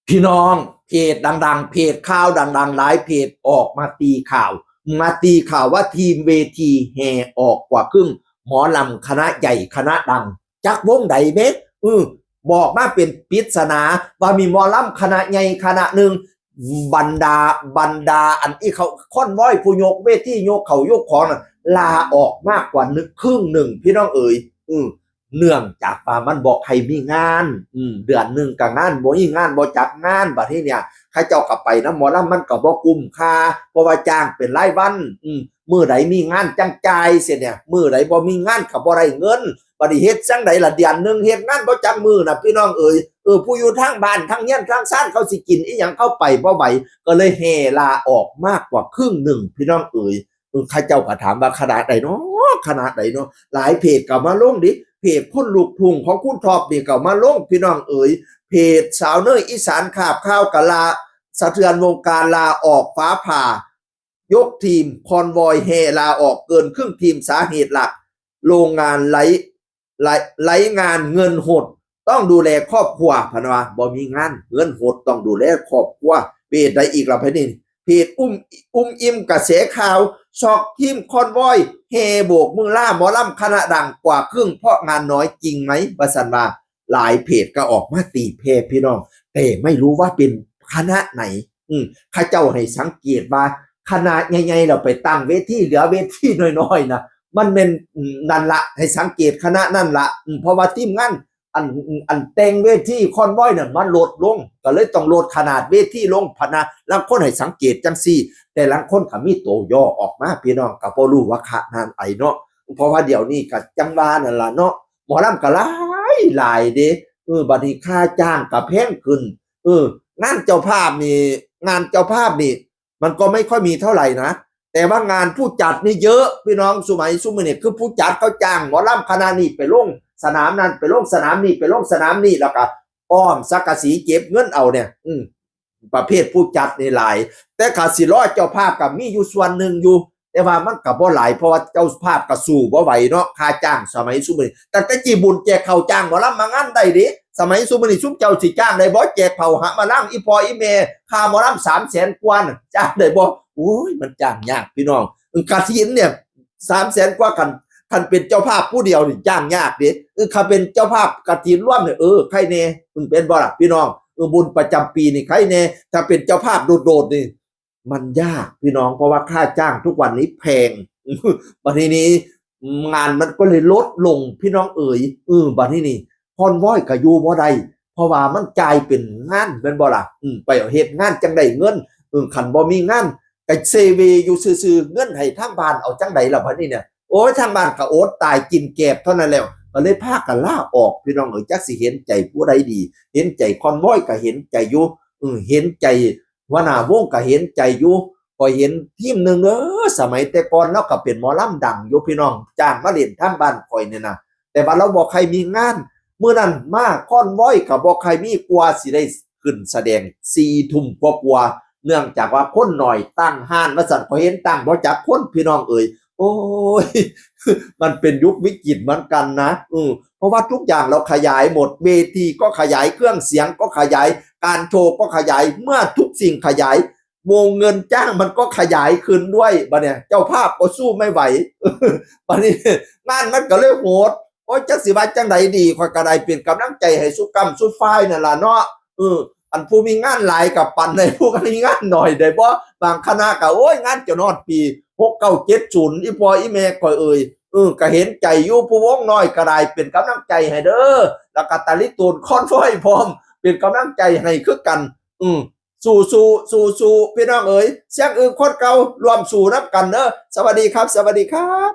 พี่น้องเพจดังๆเพจข่าวดังๆหลายเพจออกมาตีข่าวว่าทีมเวทีแห่ออกกว่าครึ่งหมอลำคณะใหญ่คณะดังจักวงใดเมบอกมาเป็นปริศนาว่ามีหมอลำคณะใหญ่คณะหนึ่งบรรดาอันที่เขาค่อนว้อยผู้ยกเวทียกเขายกของน่ะลาออกมากกว่าครึ่งหนึ่งพี่น้องเอ๋ยเนื่องจากว่ามันบอกให้มีงานเดือนหนึ่งกับงานบ่มีงานบ่จัดงานบัดนี้เนี่ยข้าเจ้าก็ไปนะหมอลำมันก็บ่คุ้มค่าเพราะว่าจ้างเป็นรายวันมื้อใดมีงานจังจ่ายเสียเนี่ยมื้อใดบ่มีงานก็บ่ได้เงินบัดนี้เฮ็ดจังไดล่ะเดือนหนึงเฮ็ดงานบ่จักมื้อน่ะพี่น้องเอ๋ยผู้อยู่ทางบ้านทางเฮียนทางซ่านเขาสิกินอีหยังเข้าไปบ่ไหวก็เลยเฮลาออกมากกว่าครึ่งหนึ่งพี่น้องเอ๋ยข้าเจ้าก็ถามว่าขนาดใดเนาะขนาดใดเนาะหลายเพจก็มาลงดิเพจคนลูกทุ่งของคุณทอบนี่ก็มาลงพี่น้องเอ๋ยเพจสาวเนยอีสานขาบข้าวกะลาสะเทือนวงการลาออกฟ้าผ่ายกทีมคอนวอยเฮลาออกเกินครึ่งทีมสาเหตุหลักโรงงานไหลงานเงินหดต้องดูแลครอบครัวพนวาบ่มีงานเงินหดต้องดูแลครอบครัวเพจใดอีกล่ะพี่นี่เพจอิ่มกระแสข่าวชอกทีมคอนวอยเฮโบกมือล่าหมอลำคณะดังกว่าครึ่งเพราะงานน้อยจริงไหมบัสันว่าหลายเพจก็ออกมาตีเพจพี่น้องแต่ไม่รู้ว่าเป็นคณะไหนข้าเจ้าให้สังเกตว่าคณะใหญ่ๆเราไปตั้งเวทีเหลือเวทีน้อยๆนะมันเป็นนั่นละให้สังเกตคณะนั่นละเพราะว่าทีมงานอันแต่งเวทีคอนวอยเนี่ยมันลดลงก็เลยต้องลดขนาดเวทีลงพนะลังคนให้สังเกตจังซี่แต่ลังคนก็มีตัวย่อออกมาพี่น้องก็บ่รู้ว่าขนาดไหนเนาะเพราะว่าเดี๋ยวนี้ก็จังว่านั่นล่ะเนาะหมอลำก็หลายเด้บัดนี้ค่าจ้างก็แพงขึ้นงานเจ้าภาพนี่มันก็ไม่ค่อยมีเท่าไหร่นะแต่ว่างานผู้จัดนี่เยอะพี่น้องสมัยซุมื้อนี้คือผู้จัดเขาจ้างหมอลำคณะนี้ไปลงสนามนั้นไปลงสนามนี้ไปลงสนามนี้แล้วก็อ้อมสักกะสีเก็บเงินเอาเนี่ยประเภทผู้จัดนี่หลายแต่ขาสิร้อยเจ้าภาพกับมีอยู่ส่วนหนึ่งอยู่แต่ว่ามันกับบ่หลายเพราะว่าเจ้าภาพก็สู้บ่ไหวเนาะค่าจ้างสมัยซุมื้อนี้แต่จีบุญแจกข้าวจ้างหมอลำมางานได้ดิสมัยซุมื้อนี้ซุมเจ้าสิจ้างได้บ่แจกข้าวหามาลำอีพออีเมค่าหมอลำ300,000 กว่าจ้างได้บ่โอ้ยมันจ้างยากพี่น้องกฐินเนี่ย300,000 กว่ากันท่านเป็นเจ้าภาพผู้เดียวนี่จ้างยากดิถ้าเป็นเจ้าภาพกฐินร่วมเนี่ยใครแน่เป็นบ่ล่ะพี่น้องบุญประจำปีนี่ใครแน่ถ้าเป็นเจ้าภาพโดดๆนี่มันยากพี่น้องเพราะว่าค่าจ้างทุกวันนี้แพงบัดนี้งานมันก็เลยลดลงพี่น้องเอ๋ยบัดนี้คอนวอยก็อยู่บ่ได้เพราะว่ามันจ่ายเป็นงานเป็นบ่ล่ะไปเฮ็ดงานจังได้เงินคันบ่มีงานก็เซเวอยู่ซื่อๆเงินให้ทางบ้านเอาจังไดล่ะบัดนี้เนี่ยโอ้ยทางบ้านก็อดตายกินแกบเท่านั้นแล้วก็เลยพากันลาออกพี่น้องเอ๋ยจักสิเห็นใจผู้ใดดีเห็นใจคอนวอยก็เห็นใจอยู่เห็นใจหัวหน้าวงก็เห็นใจอยู่ก็เห็นทีมนึงสมัยแต่ก่อนเราก็เป็นหมอลำดังอยู่พี่น้องจ้างมาเล่นทางบ้านข่อยเนี่ยนะแต่ว่าเราบ่ใครมีงานมื้อนั้นมาคอนวอยก็บ่ใครมีกว่าสิได้ขึ้นแสดง4 ทุ่มกว่าเนื่องจากว่าคนหน่อยตั้งห้านมาสั่นก็เห็นตั้งบ่จักคนพี่น้องเอ๋ยโอ้ยมันเป็นยุควิกฤตเหมือนกันนะเพราะว่าทุกอย่างเราขยายหมดเวทีก็ขยายเครื่องเสียงก็ขยายการโชว์ก็ขยายเมื่อทุกสิ่งขยายวงเงินจ้างมันก็ขยายขึ้นด้วยบัดเนี่ยเจ้าภาพก็สู้ไม่ไหวบัดนี้งานมันก็เลยโหดโอ้ยจักสิว่าจังไดดีข่อยก็ได้เป็นกำลังใจให้สุกำสุดฝ่ายนั่นล่ะเนาะอันผู้มีงานหลายกับปันในผู้ก็มีงานหน่อยได้บ่บางคณะก็โอ้ยงานจะนอดปี6970อีพออีแม่ก็ก็เห็นใจอยู่ผู้วงน้อยก็ได้เป็นกำลังใจให้เด้อแล้วก็ตาลิตูนคอนไฟพร้อมเป็นกำลังใจให้คือกันสู้พี่น้องเอ๋ยเสียงคนเก่ารวมสู่นับกันเด้อสวัสดีครับสวัสดีครับ